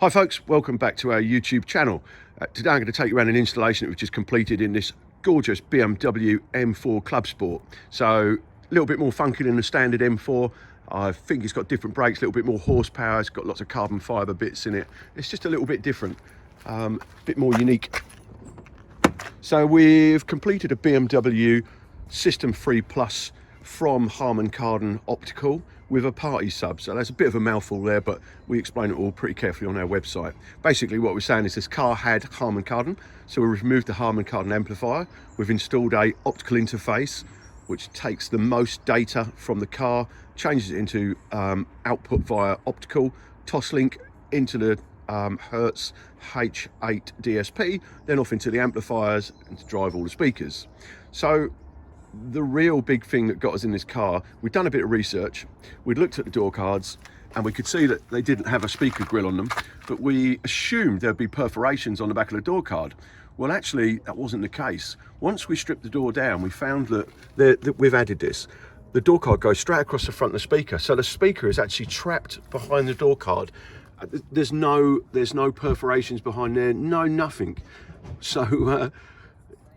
Hi folks, welcome back to our YouTube channel. Today I'm going to take you around an installation which is completed in this gorgeous BMW M4 Club Sport. So a little bit more funky than the standard M4. I think it's got different brakes, a little bit more horsepower, it's got lots of carbon fibre bits in it. It's just a little bit different, a bit more unique. So we've completed a BMW System 3 Plus from Harman Kardon Optical with a party sub. So that's a bit of a mouthful there, but we explain it all pretty carefully on our website. Basically what we're saying is this car had Harman Kardon, so we removed the Harman Kardon amplifier. We've installed a optical interface which takes the most data from the car, changes it into output via optical, Toslink into the Hertz H8 DSP, then off into the amplifiers and to drive all the speakers. So the real big thing that got us in this car, we'd done a bit of research, we'd looked at the door cards and we could see that they didn't have a speaker grill on them, but we assumed there'd be perforations on the back of the door card. Well, actually that wasn't the case. Once we stripped the door down, we found that we've added this. The door card goes straight across the front of the speaker, so the speaker is actually trapped behind the door card. There's no perforations behind there, nothing. So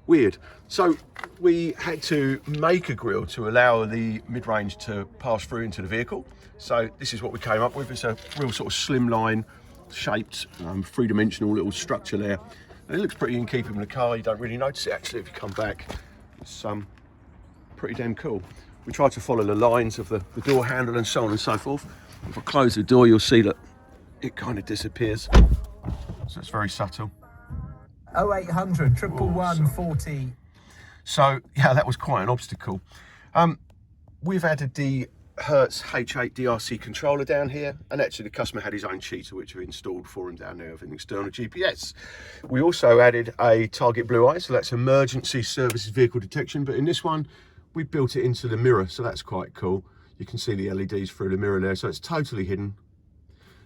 weird. So we had to make a grille to allow the mid-range to pass through into the vehicle. So this is what we came up with. It's a real sort of slimline shaped, three-dimensional little structure there. And it looks pretty in keeping with the car. You don't really notice it actually if you come back. It's pretty damn cool. We tried to follow the lines of the door handle and so on and so forth. If I close the door, you'll see that it kind of disappears. So it's very subtle. 0800 111 40. So yeah, that was quite an obstacle. We've added the Hertz H8 DRC controller down here, and actually the customer had his own cheater which we installed for him down there with an external GPS. We also added a target blue eye, so that's emergency services vehicle detection, but in this one we built it into the mirror, so that's quite cool. You can see the LEDs through the mirror there, so it's totally hidden.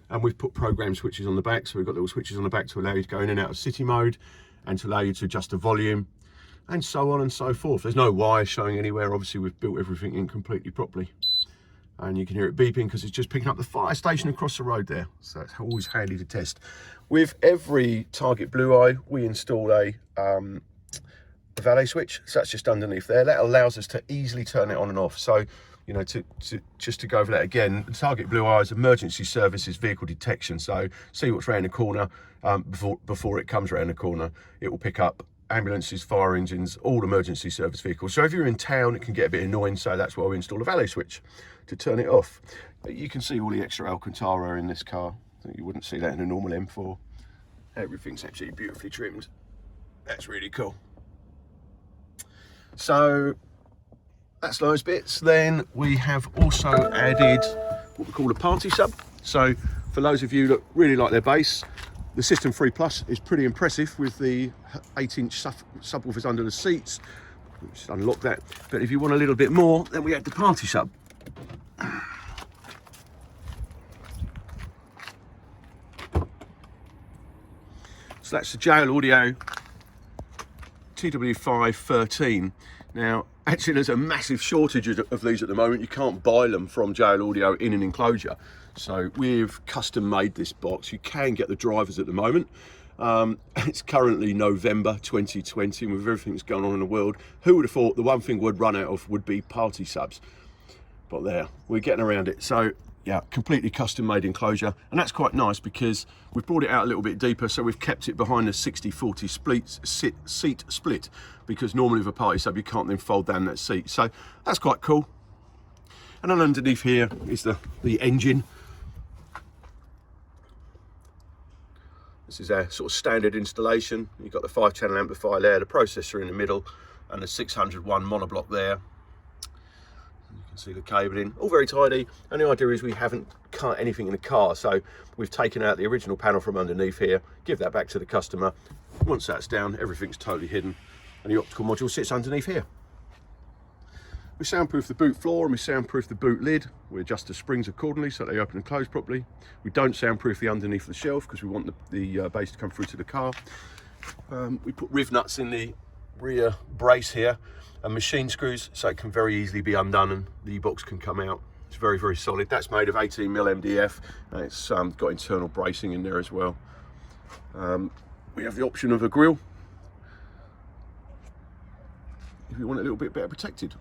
And we've put program switches on the back, so we've got little switches on the back to allow you to go in and out of city mode and to allow you to adjust the volume and so on and so forth. There's no wire showing anywhere. Obviously we've built everything in completely properly, and you can hear it beeping because it's just picking up the fire station across the road there, so it's always handy to test. With every target blue eye we install a valet switch, so that's just underneath there. That allows us to easily turn it on and off. So you know, just to go over that again, the target blue eye is emergency services vehicle detection. So see what's around the corner before it comes around the corner. It will pick up ambulances, fire engines, all emergency service vehicles. So if you're in town, it can get a bit annoying. So that's why we install a valet switch to turn it off. You can see all the extra Alcantara in this car. I think you wouldn't see that in a normal M4. Everything's absolutely beautifully trimmed. That's really cool. So that's those bits. Then we have also added what we call a party sub. So for those of you that really like their bass, the System 3 Plus is pretty impressive with the 8-inch subwoofers under the seats. Just unlock that. But if you want a little bit more, then we add the party sub. So that's the JL Audio TW513. Now, actually there's a massive shortage of these at the moment. You can't buy them from JL Audio in an enclosure. So we've custom made this box. You can get the drivers at the moment. It's currently November 2020, and with everything that's going on in the world, who would have thought the one thing we'd run out of would be party subs? But there, we're getting around it. So yeah, completely custom made enclosure, and that's quite nice because we've brought it out a little bit deeper, so we've kept it behind the 60-40 seat split, because normally with a party sub you can't then fold down that seat. So that's quite cool. And then underneath here is the engine. This is our sort of standard installation. You've got the 5-channel amplifier there, the processor in the middle, and the 601 monoblock there. You can see the cabling, all very tidy. And the idea is we haven't cut anything in the car, so we've taken out the original panel from underneath here, give that back to the customer. Once that's down, everything's totally hidden, and the optical module sits underneath here. We soundproof the boot floor and we soundproof the boot lid. We adjust the springs accordingly so they open and close properly. We don't soundproof the underneath of the shelf because we want the bass to come through to the car. We put riv nuts in the rear brace here and machine screws so it can very easily be undone and the box can come out. It's very, very solid. That's made of 18mm MDF. And it's got internal bracing in there as well. We have the option of a grille if you want it a little bit better protected.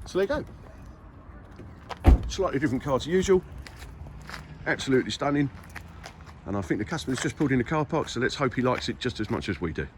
So there you go. Slightly different car to usual. Absolutely stunning. And I think the customer's just pulled in the car park, so let's hope he likes it just as much as we do.